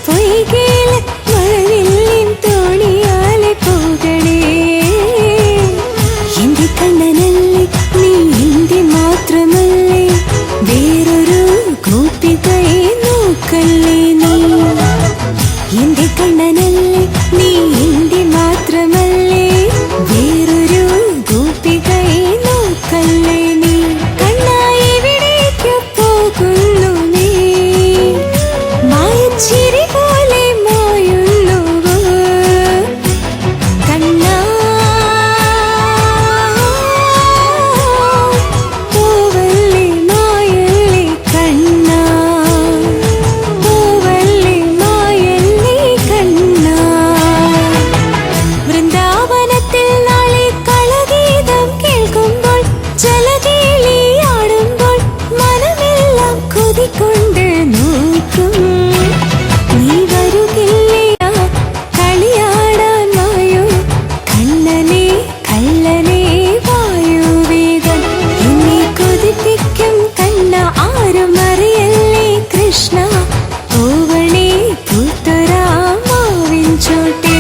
പൊയ്കയിലെ മഴവില്ലിൻ തോണിയാലെ പോകണേ. എന്റെ കണ്ണനല്ലേ നീ, എന്റെ മാത്രമല്ലേ, വേറൊരു ഗോപികയെ നോക്കല്ലേ നീ. എന്റെ കണ്ണനല്ലേ നീ, എന്റെ മാത്രമല്ലേ, വേറൊരു ഗോപികയെ നോക്കല്ലേ നീ. കണ്ണായി എവിടേക്ക് പോകുന്നു നീ, മായച്ചിരി പോലെ മായുന്നുവോ കണ്ണാ. പോവല്ലേ മായല്ലേ കണ്ണാ, പോവല്ലേ മായല്ലേ കണ്ണാ. വൃന്ദാവനത്തിൽ നാളെ കളഗീതം കേൾക്കുമ്പോൾ, ജലകേളിയാടുമ്പോൾ മനമെല്ലാം കൊതികൊണ്ട് നോക്കും. നീ വരുകില്ലയാ കളിയാടാൻ വായോ കണ്ണനെ കള്ളനെ വായുവേദം. എന്നെ കൊതിപ്പിക്കും കണ്ണ ആരും അറിയല്ലേ കൃഷ്ണ, പൂവണേ പൂത്തൊരാ മാവിൻ ചോട്ടേ.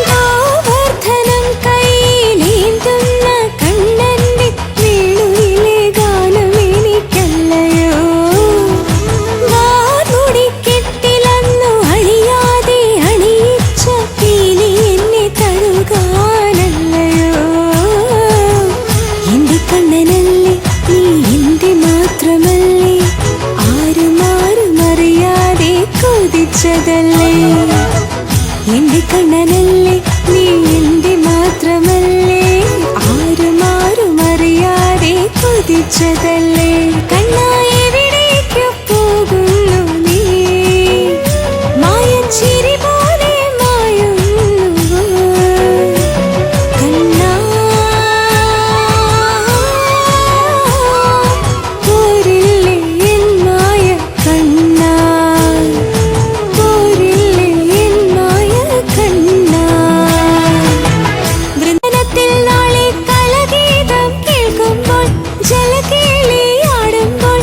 ഗോവർദ്ധനം കയ്യിലേന്തുന്ന കണ്ണന്റെ വേണുവിലെ ഗാനം എനിക്കല്ലയോ. വാർമുടിക്കെട്ടിലന്നു അഴിയാതെ അണിയിച്ച പീലി എന്നെ തഴുകാനല്ലയോ. എന്റെ കണ്ണനല്ലേ നീ, എന്റെ മാത്രമല്ലേ, ആരും അറിയാതെ കൊതിച്ചതല്ലേ. എന്റെ കണ്ണനല്ലേ നീ, എന്റെ മാത്രമല്ലേ, ആരും അറിയാതെ കൊതിച്ചതല്ലേ. കണ്ണായി എവിടേക്ക് പോകുന്നു നീ, മായച്ചിരി പോലെ മായുന്നുവോ കണ്ണാ. പോരില്ലേ എൻ മായ കണ്ണാ, പോരില്ലേ എൻ മായ കണ്ണാ. വൃന്ദനത്തിൽ നാളെ കളഗീതം കേൾക്കുമ്പോൾ, ജലകേളിയാടുമ്പോൾ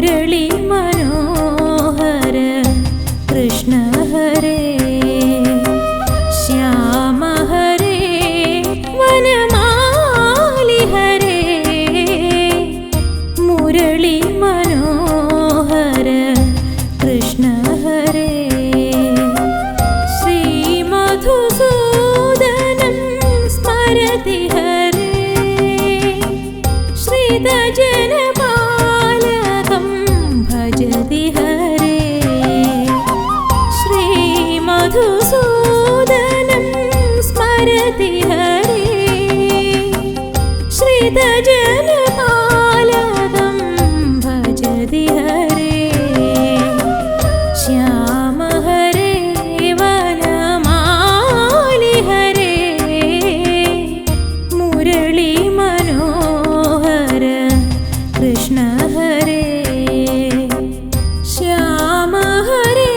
മുരളി മനോഹര കൃഷ്ണ ഹരേ ശ്യാമ ഹരേ വനമാലി ഹരേ മുരളി മനോഹര കൃഷ്ണ ഹരേ ശ്രീ മധുസൂദനം സ്മരതി ഹരേ ശ്രീതജനപാലകം ഭജതി ഹരേ ശ്രീ മധുസൂദനം സ്മരതി ഹരേ ശ്രീതജനപാലകം ഭജതി ഹരേ ശ്യാമ ഹരേ വനമാലി ഹരേ മുരളി മനോഹര കൃഷ്ണ ഹരേ ശ്യാമ ഹരേ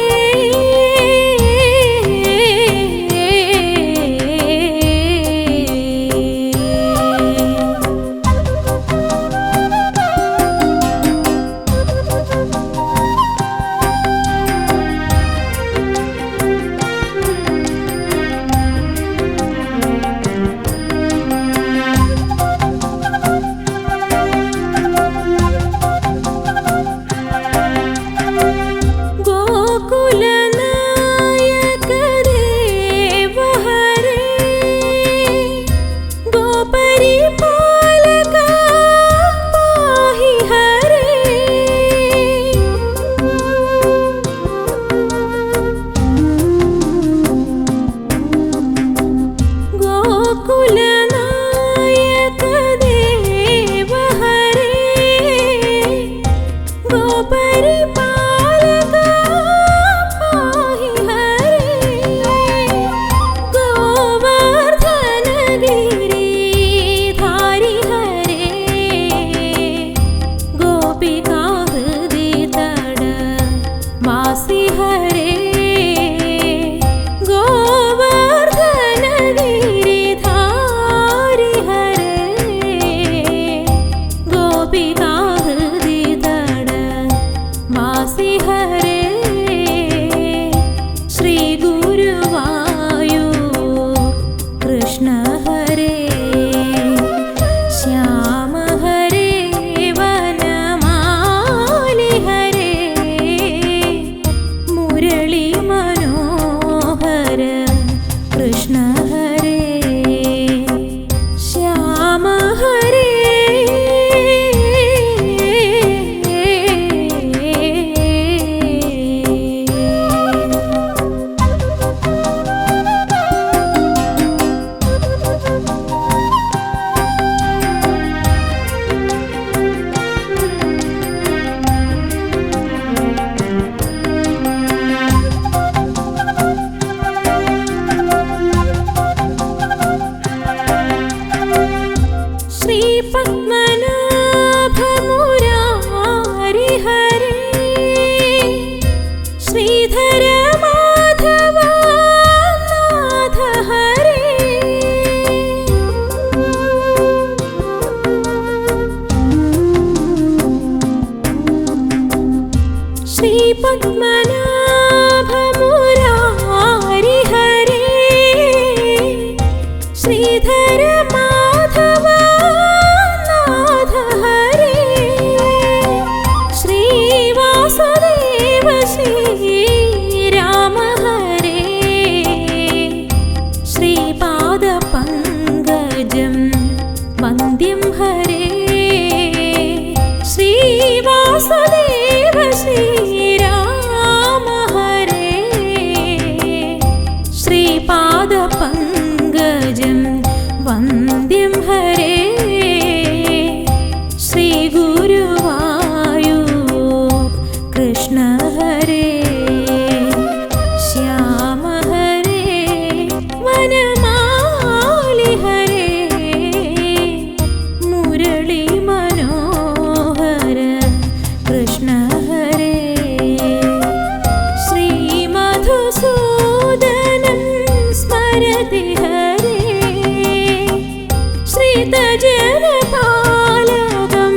श्रीतजनपालकं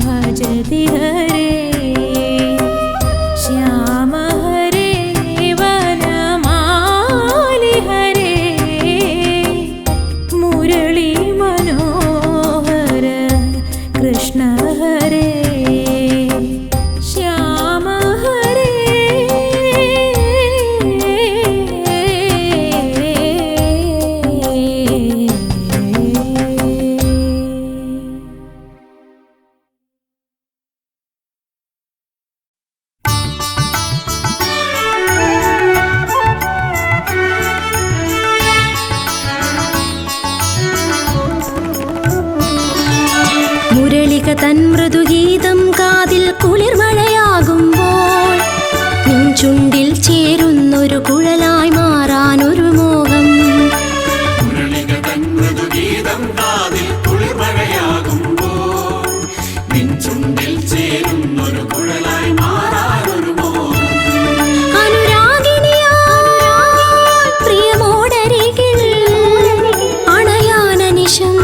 भजति हरे। തൻ മൃദുഗീതം കാതിൽ കുളിർമഴയാകുമ്പോൾ നിൻ ചുണ്ടിൽ ചേരുന്നൊരു കുഴലായി മാറാനൊരു മോഹം. മുരളിക തൻ മൃദുഗീതം കാതിൽ കുളിർമഴയാകുമ്പോൾ നിൻ ചുണ്ടിൽ ചേരുന്നൊരു കുഴലായി മാറാനൊരു മോഹം. അനുരാഗിനിയായി പ്രിയമോടരികിൽ അണയാനനിശം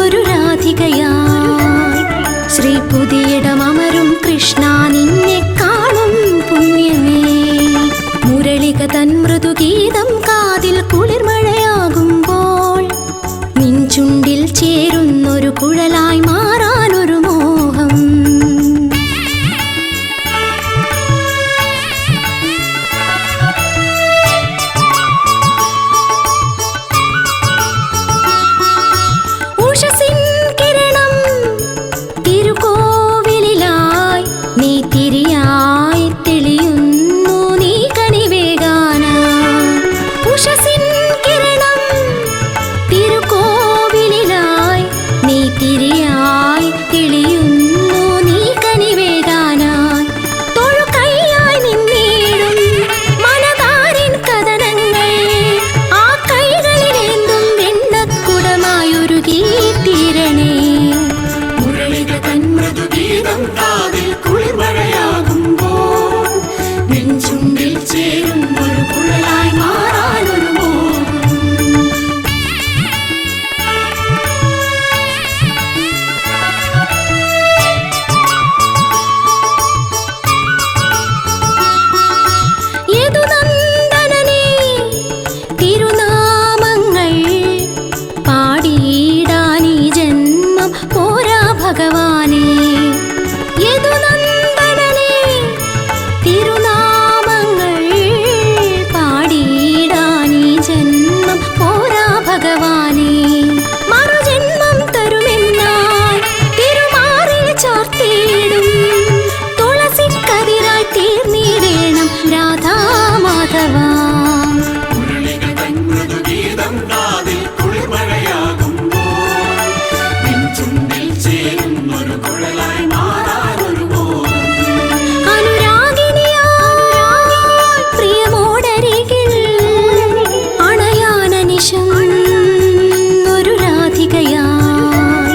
ഒരു രാധികയായി ശ്രീ പുതിയിടമരും കൃഷ്ണ നിന്നെ കാണും പുണ്യമേ. മുരളിക തൻ മൃദുഗീതം കാതിൽ കുളിർമഴയാകുമ്പോൾ നിൻ ചുണ്ടിൽ ചേരുന്നൊരു കുഴലായി മാറാനൊരു മോഹം. ഉഷസിൻ കിരണം തിരുക്കോവിലിലായി നീ തിരിയായി തെളിയുന്നു നീ കണിവേകാനായി. ഉഷസിൻ കിരണം തിരുക്കോവിലിലായി നീ തിരിയായി തെളിയുന്നു നീ കണിവേകാനായി. തൊഴുകൈയായി നിന്നിടും മനതാരിൻ കഥനങ്ങൾ ആ കൈകളിലേന്തും വെണ്ണക്കുടമായൊരുകി തീരണേ. മുരളിക തൻ മൃദുഗീതം കാതിൽ കുളിർമഴയാകുമ്പോൾ നിൻ ചുണ്ടിൽ ചേരുന്നൊരു കുഴലായി മാറാനൊരു മോഹം. യദുനന്ദനനേ തിരുനാമങ്ങൾ പാടിയിടാനീ ജന്മം പോരാ ഭഗവാനേ. യദുനന്ദനനേ തിരുനാമങ്ങൾ പാടിയിടാനീ ജന്മം പോരാ ഭഗവാനേ. മറുജന്മം തരുമെന്നായി തിരുമാറിൽ ചാർത്തിയിടും തുളസിക്കതിരായി തീർന്നിടേണം രാധാമാധവ. മുരളിക തൻ മൃദുഗീതം കാതിൽ കുളിർമഴയാകുമ്പോൾ നിൻ ചുണ്ടിൽ ചേരുന്നൊരു കുഴലായി മാറാനൊരു മോഹം. അനുരാഗിനിയായി പ്രിയമോടരികിൽ അണയാനനിശം ഒരു രാധികയായി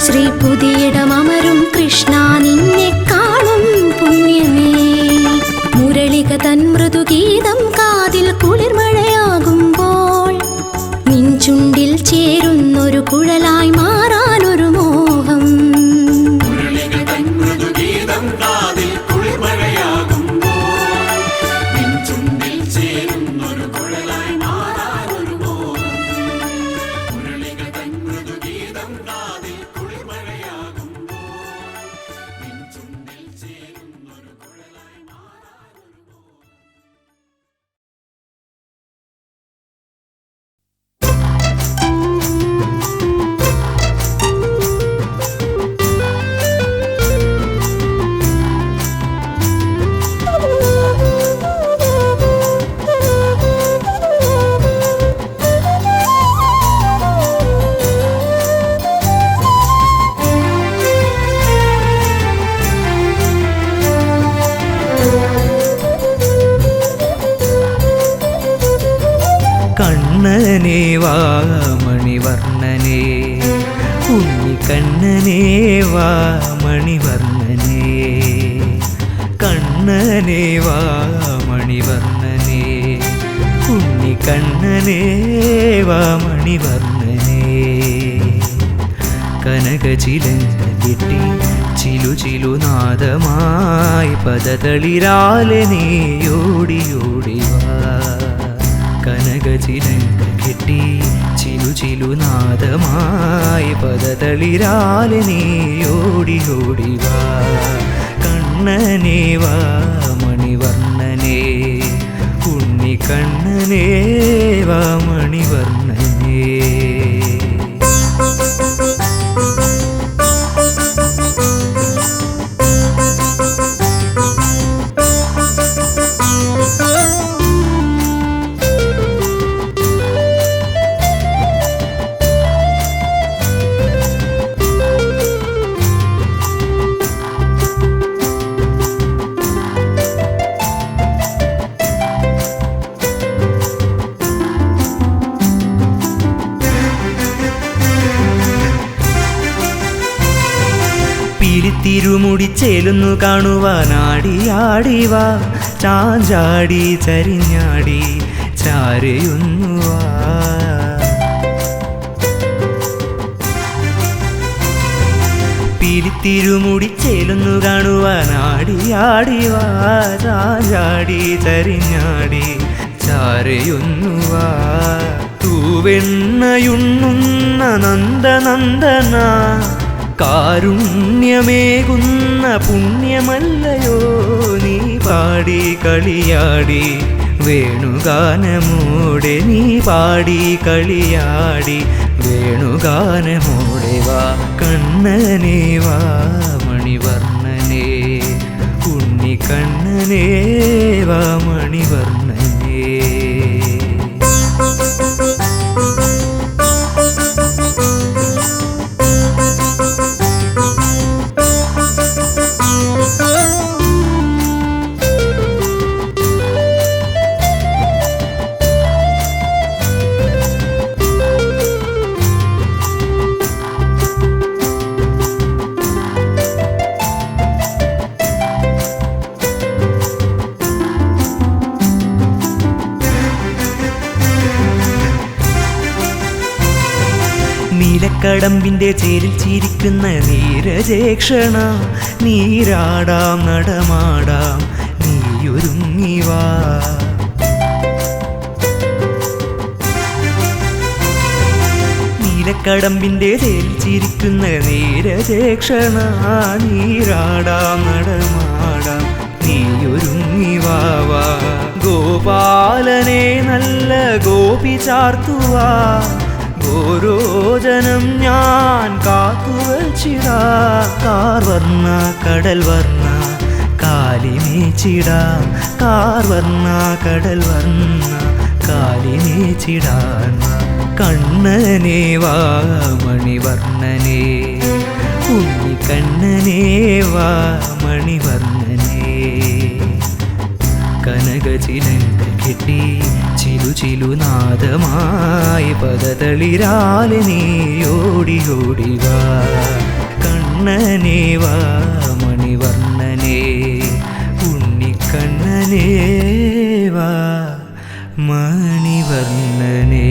ശ്രീ പുതിയിടമരും കൃഷ്ണ നിന്നെ കാണും പുണ്യമേ. മുരളിക തൻ മൃദുഗീതം കാതിൽ കുളിർമഴയാകുമ്പോൾ നിൻ ചുണ്ടിൽ ചേരുന്നൊരു കുഴലായി മാറാനൊരു മോഹം. മുരളിക തൻ മൃദുഗീതം കാതിൽ കുളിർമഴയാകുമ്പോൾ നിൻ ചുണ്ടിൽ ചേരുന്നൊരു കുഴലായി മാറാനൊരു മോഹം. മുരളിക തൻ മൃദുഗീതം കാതിൽ കുളിർമഴയാകുമ്പോൾ നിൻ ചുണ്ടിൽ ചേരുന്നൊരു കുഴലായി മാറാനൊരു മോഹം. കണ്ണനേ വാ മണിവർണ്ണനേ ഉണ്ണിക്കണ്ണനേ വാ മണിവർണ്ണനേ. കണ്ണനേ വാ മണിവർണ്ണനേ ഉണ്ണിക്കണ്ണനേ വാ മണിവർണ്ണനേ. കനകചിലങ്ക കെട്ടി ചിലു ചിലുനാദമായി പദതളിരാലെ നീയോടിയോടി വാ. കനകചിലങ്ക കെട്ടി ചിലു ചിലുനാദമായി പദതളിരാലെ നീയോടിയോടി വാ. കണ്ണനേ വാ മണിവർണ്ണനേ ഉണ്ണിക്കണ്ണനേ വാ മണിവർണ്ണനേ. പിലിത്തിരുമുടിച്ചേലുന്നു കാണുവാനാടിയാടിവാ ചാഞ്ചാടി ചരിഞ്ഞാടി ചാരയുന്നുവാ പിലിത്തിരുമുടിച്ചേലുന്നു കാണുവാനാടിയാടിവാ ചാഞ്ചാടി ചരിഞ്ഞാടി ചാരയുന്നുവാ തൂവെണ്ണയുണ്ണുന്ന നന്ദനന്ദന കാരുണ്യമേകുന്ന പുണ്യമല്ലയോ നീ പാടി കളിയാടി വേണുഗാനമോടെ നീ പാടി കളിയാടി വേണുഗാനമോടെ വാ കണ്ണനേ വാ മണിവർണ്ണനേ ഉണ്ണിക്കണ്ണനേ വാ മണിവർണ്ണനേ നീലക്കടമ്പിന്റെ ചേരിൽ ചിരിക്കുന്ന നീരജേക്ഷണ നീരാടാം നടമാടാം നീയൊരുങ്ങിവാ നീലക്കടമ്പിന്റെ ചേരിൽ ചിരിക്കുന്ന നീരജേക്ഷണ നീരാടാം നടമാടാം നീയൊരുങ്ങിവാ ഗോപാലനെ നല്ല ഗോപി ചാർത്തുവാ ഓരോജനം ഞാൻ കാത്തുവച്ചിടാ കാർവർണ്ണ കടൽ വർണ്ണ കാലിമേച്ചിടാം കാർവർണ്ണ കടൽ വർണ്ണ കാലിമേച്ചിടാൻ കണ്ണനേ വാ മണിവർണ്ണനേ ഉണ്ണിക്കണ്ണനേ വാ മണിവർണ്ണനേ കനകചിലങ്ക കെട്ടി ചിലുചിലുനാദമായി പദതളിരാലെ നീ ഓടി ഓടിവാ കണ്ണനേ വാ മണിവർണ്ണനേ ഉണ്ണിക്കണ്ണനേ വാ മണിവർണ്ണനേ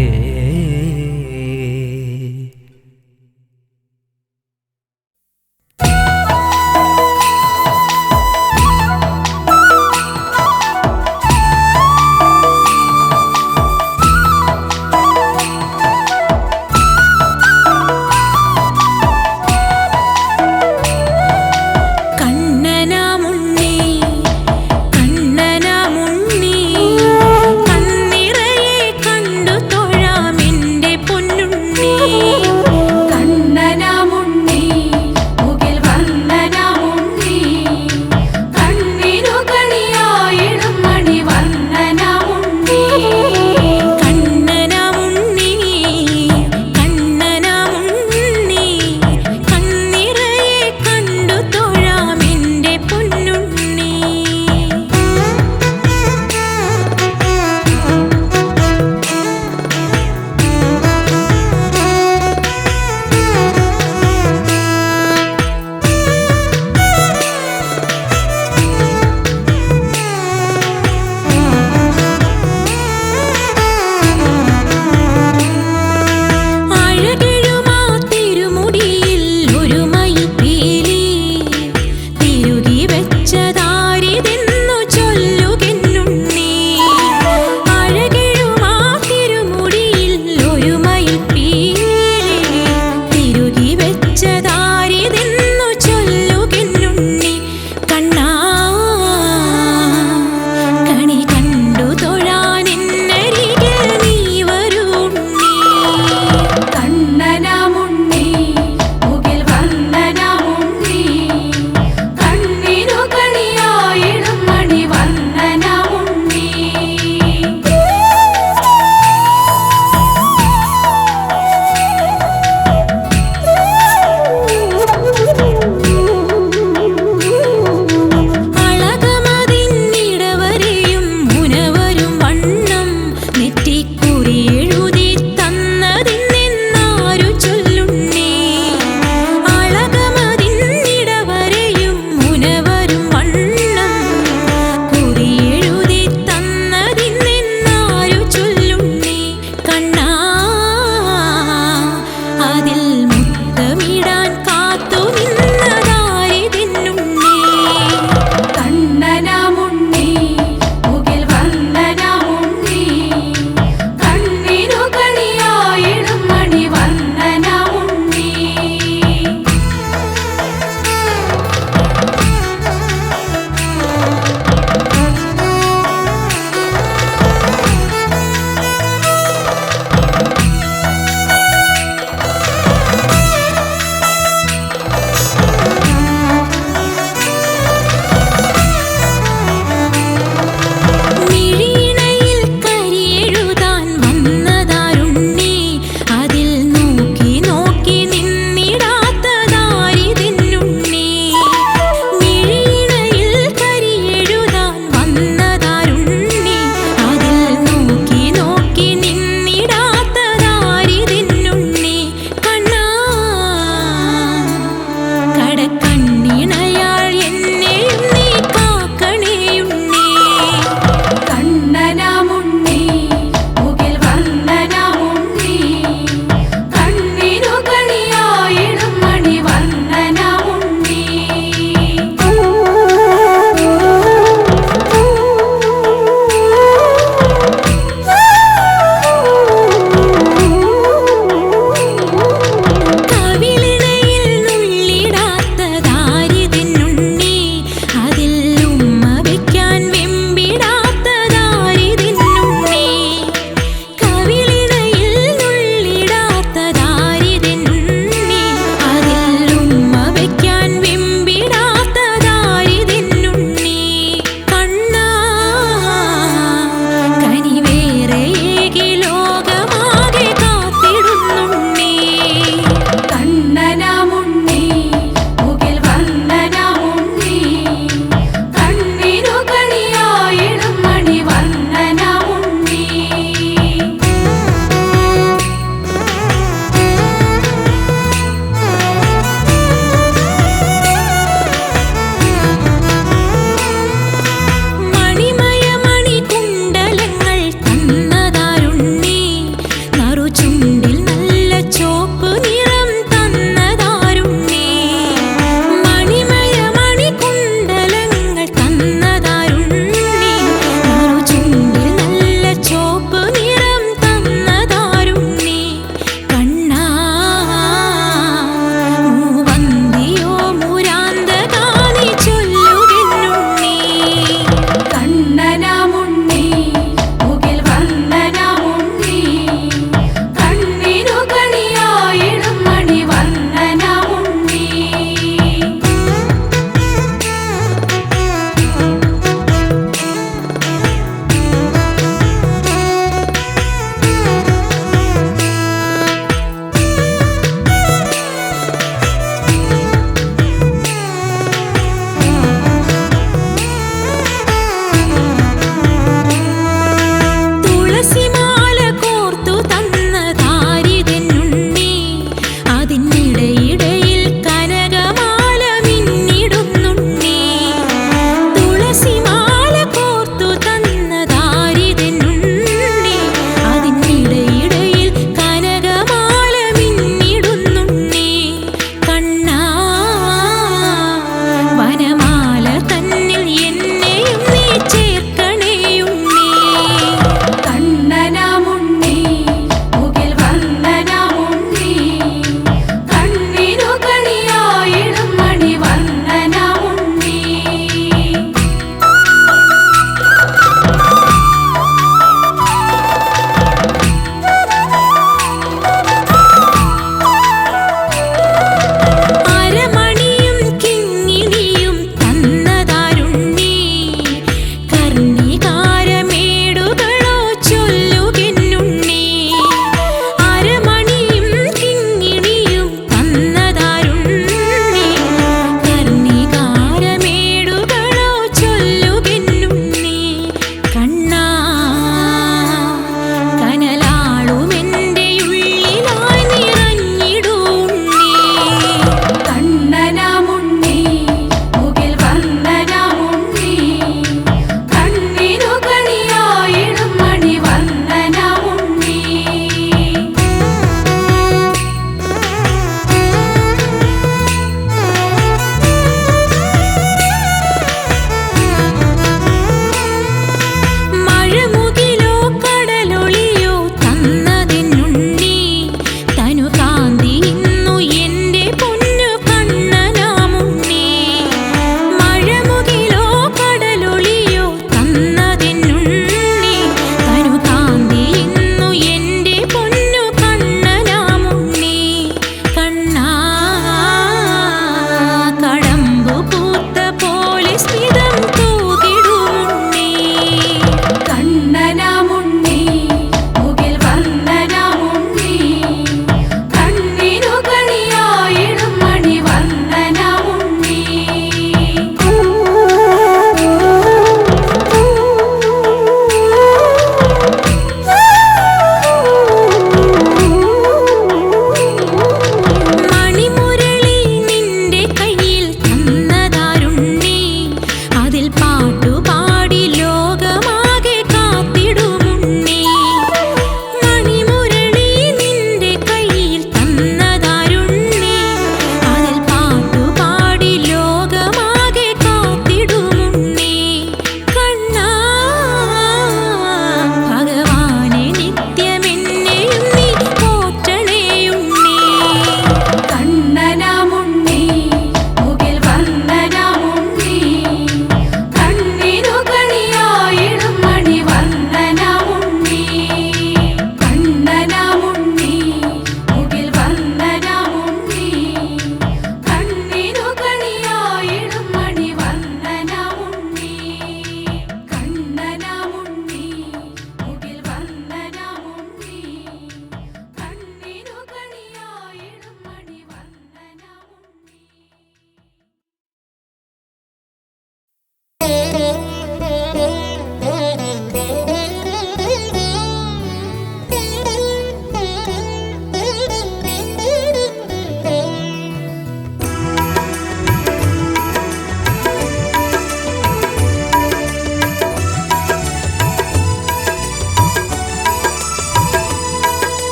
സ്മിതം തൂകിടുമുണ്ണി കണ്ണനാമുണ്ണി മുകിൽ വന്ദനമുണ്ണി കണ്ണിനു കണിയായിടും മണി വന്ദനമുണ്ണി മണിമുരളി നിന്റെ കയ്യിൽ തന്നതാരുണ്ണി അതിൽ പാട്ടുപാടി ലോകമാകെ കാത്തിടുമുണ്ണി മണിമുരളി നിന്റെ കയ്യിൽ തന്നതാരുണ്ണി അതിൽ പാട്ടുപാടി ലോകമാകെ കാത്തിടുമുണ്ണി കണ്ണാ ഭഗവാനെ നിത്യമെന്നെയും നീ പോറ്റണേയുണ്ണി കണ്ണനാമുണ്ണി മുകിൽ വന്ദനമുണ്ണി കണ്ണിനു കണിയായിടും മണി വന്ദനമുണ്ണി കണ്ണനാമുണ്ണി മുകിൽ വന്ദനമുണ്ണി കണ്ണിനു കണിയായിടും മണി വന്ദനമുണ്ണി കണ്ണനാമുണ്ണി മുകിൽ വന്ദനമുണ്ണി കണ്ണിനു കണിയായിടും മണി വന്ദനമുണ്ണി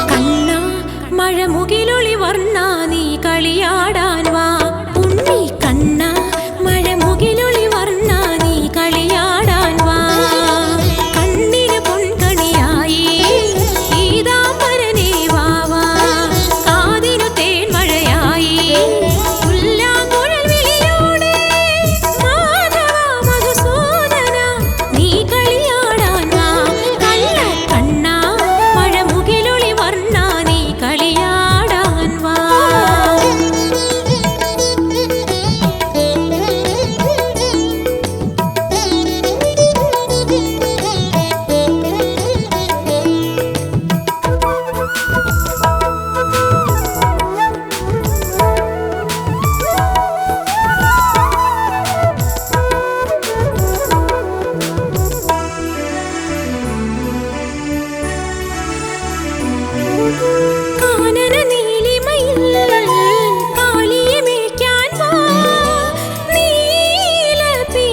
കണ്ണാ മഴമുകിലൊളി വർണ്ണ നീ കളിയാടാൻ വാ ഉണ്ണി കണ്ണാ മഴമുകിലൊളി വർണ്ണ നീ കളിയാടാൻ വാ കണ്ണിന് പൊൻകണിയായി ഈതാംബരനേ വാ വാ കാതിനു തേൻമഴയായി പുല്ലാങ്കുഴൽ വിളിയോടെ മാധവ മധുസൂദന നീ കളിയാടാൻ വാ കള്ള കണ്ണാ മഴമുകിലൊളി വർണ്ണ നീ കളിയാടാൻ വാ കാനന നീലിമയിൽ കാളിയെ മേയ്ക്കാൻ വാ നീലപീലി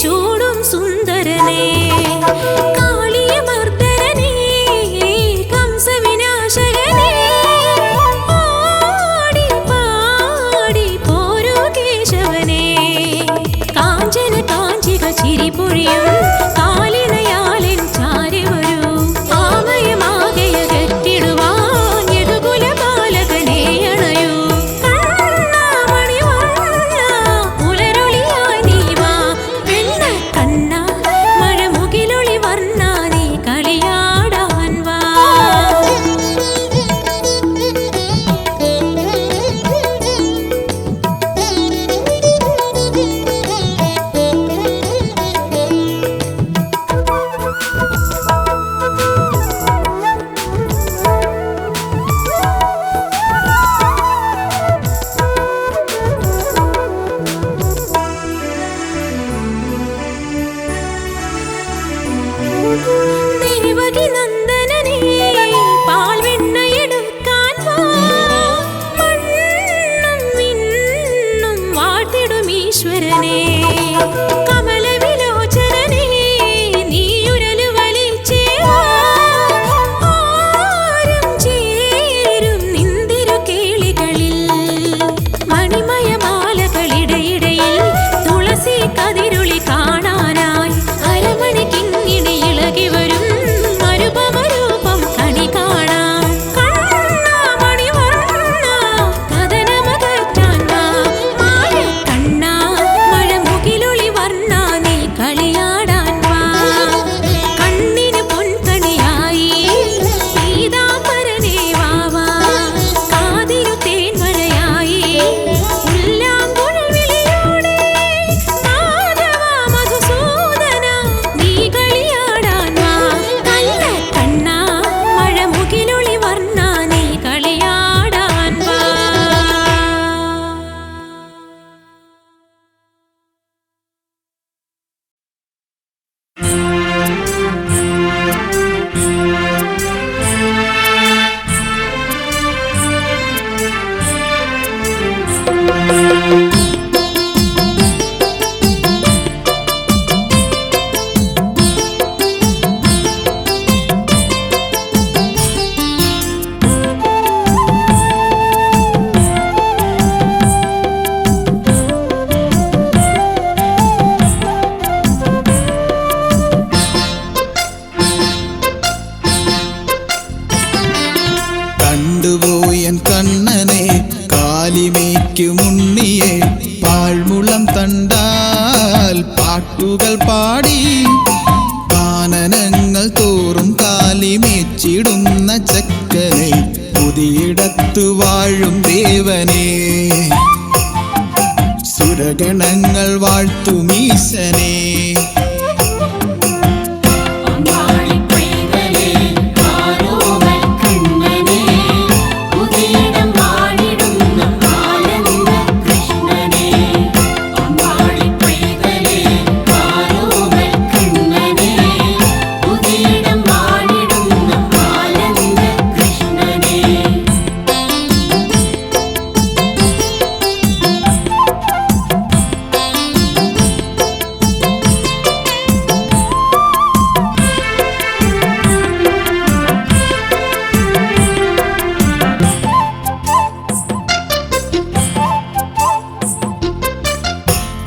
ചൂടും സുന്ദരനേ കാളിയമർദ്ദനനേ കംസവിനാശകനേ ആടി പാടി പോരൂ കേശവനേ കാഞ്ചന കാഞ്ചികൾ ചിരിപൊഴിയും കാലിണയാലിൻ ചാരി വരൂ ആമയമാകയ കെട്ടിടുവാൻ യദുകുല ബാലകനേ അണയൂ കണ്ണാമണി വർണ്ണ പുലരൊളിയായി നീ വാ വെണ്ണ കണ്ണാ മഴമുകിലൊളി വർണ്ണ നീ കളിയാടാൻ വാ ദേവകി നന്ദനനേ പാൽവെണ്ണയെടുക്കാൻ വാ മണ്ണും വിണ്ണും വാഴ്ത്തിടും ഈശ്വരനേ കമലവിലോചനനേ നീയുരലു വലിച്ചേ വാ ആരും ചേരും നിന്തിരു കേളികളിൽ മണിമയമാലകളിടയിടയിൽ തുളസി കതിരുളി കാണാനായി അരമണി കിങ്ങിണി ഇളകി തോറും കാലിമേച്ചിടുന്ന ചക്കനെ പുതിയിടത്തു വാഴും ദേവനെ സുരഗണങ്ങൾ വാഴ്ത്തുമീശനെ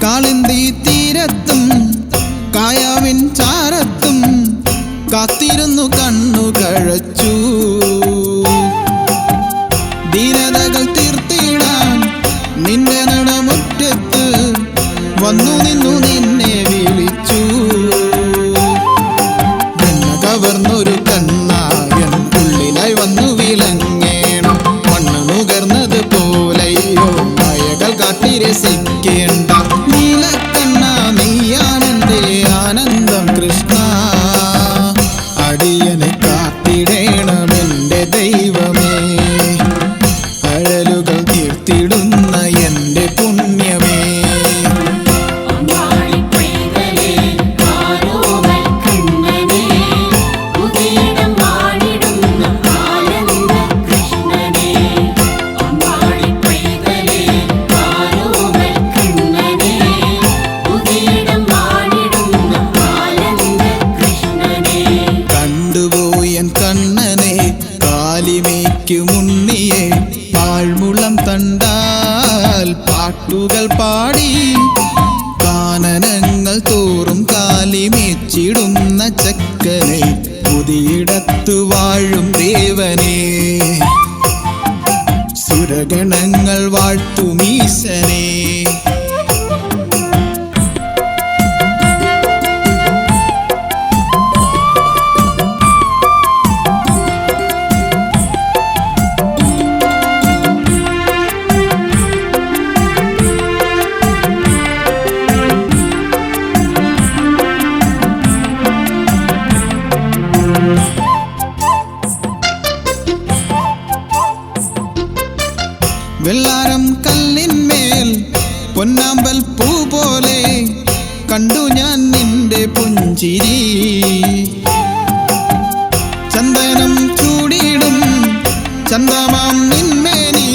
കാളിന്തി തീരത്തും കായാവിൻ ചാരത്തും കാത്തിരുന്നു കണ്ണു കഴച്ചു ദീനതകൾ തീർത്തിടാൻ നിന്റെ നടമുറ്റത്ത് വന്നു നിന്നു നിന്നെ വിളിച്ചു എന്നെ കവർന്നൊരു കണ്ണായൻ ഉള്ളിലായി വന്നു വിലങ്ങേണം മണ്ണ് നുകർന്നത് പോലെയോ മയകൾ കാട്ടി രസിക്കേണ്ട നീലക്കണ്ണ നീയാണെന്റെ ആനന്ദം കൃഷ്ണ അടിയനെ കാത്തിടേണമെന്റെ ദൈവമേ അഴലുകൾ തീർത്തിടുന്ന എന്റെ പുണ്യമേ കണ്ണനെ കാലിമേക്കുമുണ്ണിയെ പാഴ്മുളം തണ്ടാൽ പാട്ടുകൾ പാടി കാനനങ്ങൾ തോറും കാലിമേച്ചിടുന്ന ചക്കനെ പുതിയിടത്തു വാഴും ദേവനെ സുരഗണങ്ങൾ വാഴ്ത്തുമീശനെ വെള്ളാരം കല്ലിന്മേൽ പൊന്നാമ്പൽ പൂ പോലെ കണ്ടു ഞാൻ നിന്റെ പുഞ്ചിരി ചന്ദനം ചൂടിയിടും ചന്ദമാം നിന്മേനി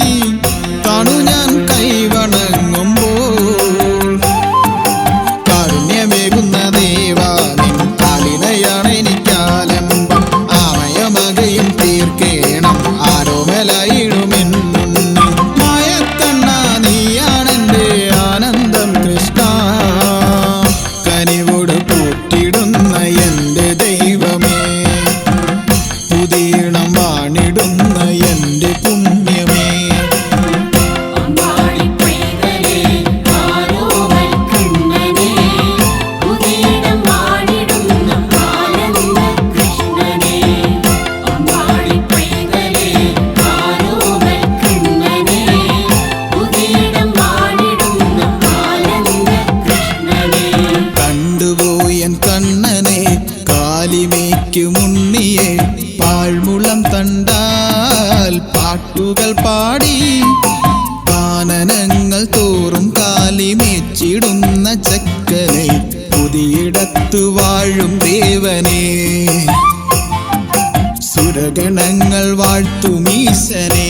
കാണു ഞാൻ കൈവണങ്ങുമ്പോൾ കാരുണ്യമേകുന്ന ദേവാ നിൻ കാലിനയാണ് എനിക്കാലംബം ആമയമകയും തീർക്കേണം ആരോമലായിടുമെന്നു ആനന്ദം കൃഷ്ണ കനിവോട് പൂട്ടിടുന്ന എന്റെ ദൈവമേ പുതിയിടം വാണിടുന്ന എന്റെ പുണ്യമേ കണ്ണനെ കാലിമേക്കുമുണ്ണിയെ പാഴ്മുളം തണ്ടാൽ പാട്ടുകൾ പാടി കാനനങ്ങൾ തോറും കാലിമേച്ചിടുന്ന ചക്കനെ പുതിയിടത്തു വാഴും ദേവനെ സുരഗണങ്ങൾ വാഴ്ത്തുമീശനെ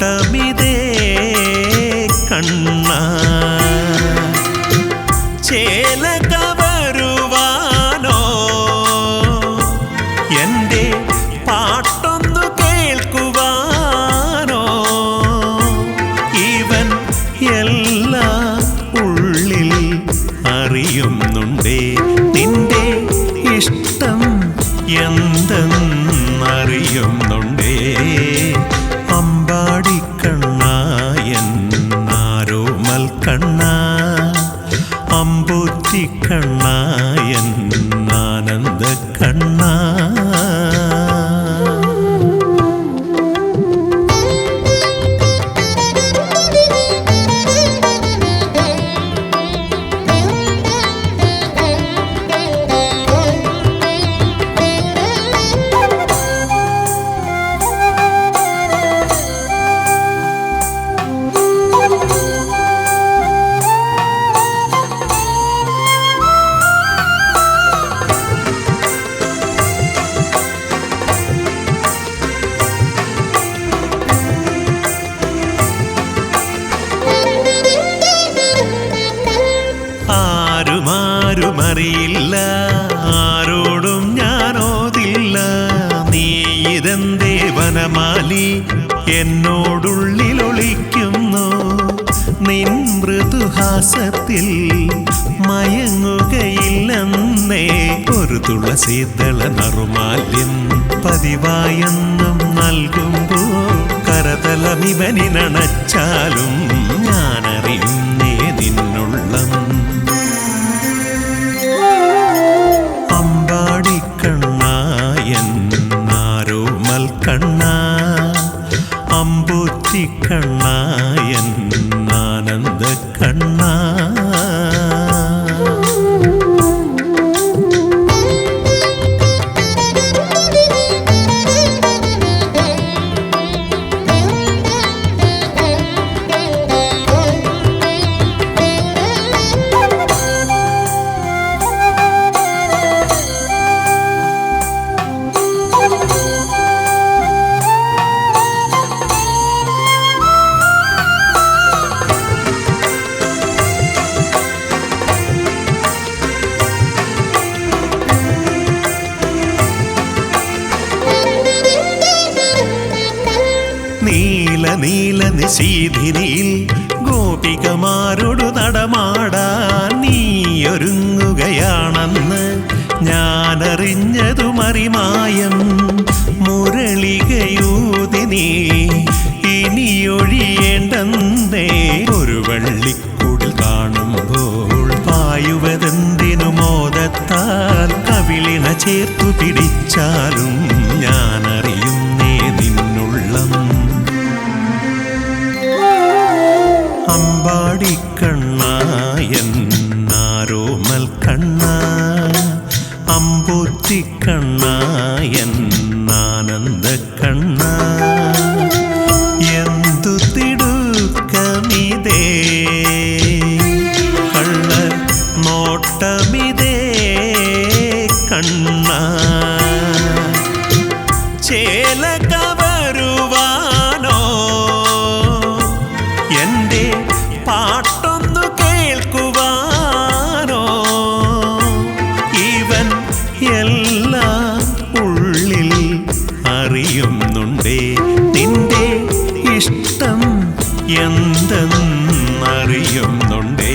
നോട്ടമിതേ കണ്ണ ചേല കവരുവാനോ എൻ്റെ പാട്ടൊന്നു കേൾക്കുവാനോ ഇവൻ എല്ലാം ഉള്ളിൽ അറിയുന്നുണ്ടേ നിന്റെ ഇഷ്ടം എന്തെന്നറിയുന്നുണ്ടേ അമ്പാടിക്കണ്ണായൻ ആരോമൽ കണ്ണ അമ്പൂറ്റിക്കണ്ണായൻ ആനന്ദ കണ്ണ ആരുമാരുമറിയില്ല ആരോടും ഞാനോതില്ല നീ ഇതെന്തേ വനമാലി എന്നോടുള്ളിലൊളിക്കുന്നു നിൻ മൃദുഹാസത്തിൽ മയങ്ങുകയില്ലെന്നേ ഒരു തുളസീതള നറുമാല്യം പതിവായെന്നും നൽകുമ്പോൾ കരതലമിവനിനണച്ചാലും ഞാനറിയുന്നേ നിന്നുള്ളം അമ്പാടിക്കണ്ണായൻ ആരോമൽ കണ്ണ അമ്പൂറ്റിക്കണ്ണായൻ ആനന്ദ കണ്ണ നീല നീല നിശീധിനിയിൽ ഗോപികമാരോടു നടമാടാൻ നീയൊരുങ്ങുകയാണെന്ന് ഞാനറിഞ്ഞതുമറിമായം മുരളികയൂതി നീ ഇനിയൊഴിയേണ്ടെന്നേ ഒരു വള്ളിക്കൂടിൽ കാണുമ്പോൾ പായുവതെന്തിനു മോദത്താൽ കവിളിണ ചേർത്തു പിടിച്ചാലും ഞാനറിയുന്നേ നിന്നുള്ളം അമ്പാടിക്കണ്ണായൻ ആരോമൽ കണ്ണ അമ്പൂറ്റിക്കണ്ണായൻ ആനന്ദ കണ്ണ എന്തു തിടുക്കമിതേ കള്ള നോട്ടമിതേ കണ്ണ ചേല കവരുവാനോ എൻ്റെ പാട്ടൊന്നു കേൾക്കുവാനോ ഇവൻ എല്ലാം ഉള്ളിൽ അറിയുന്നുണ്ടേ നിന്റെ ഇഷ്ടം എന്തെന്നറിയുന്നുണ്ടേ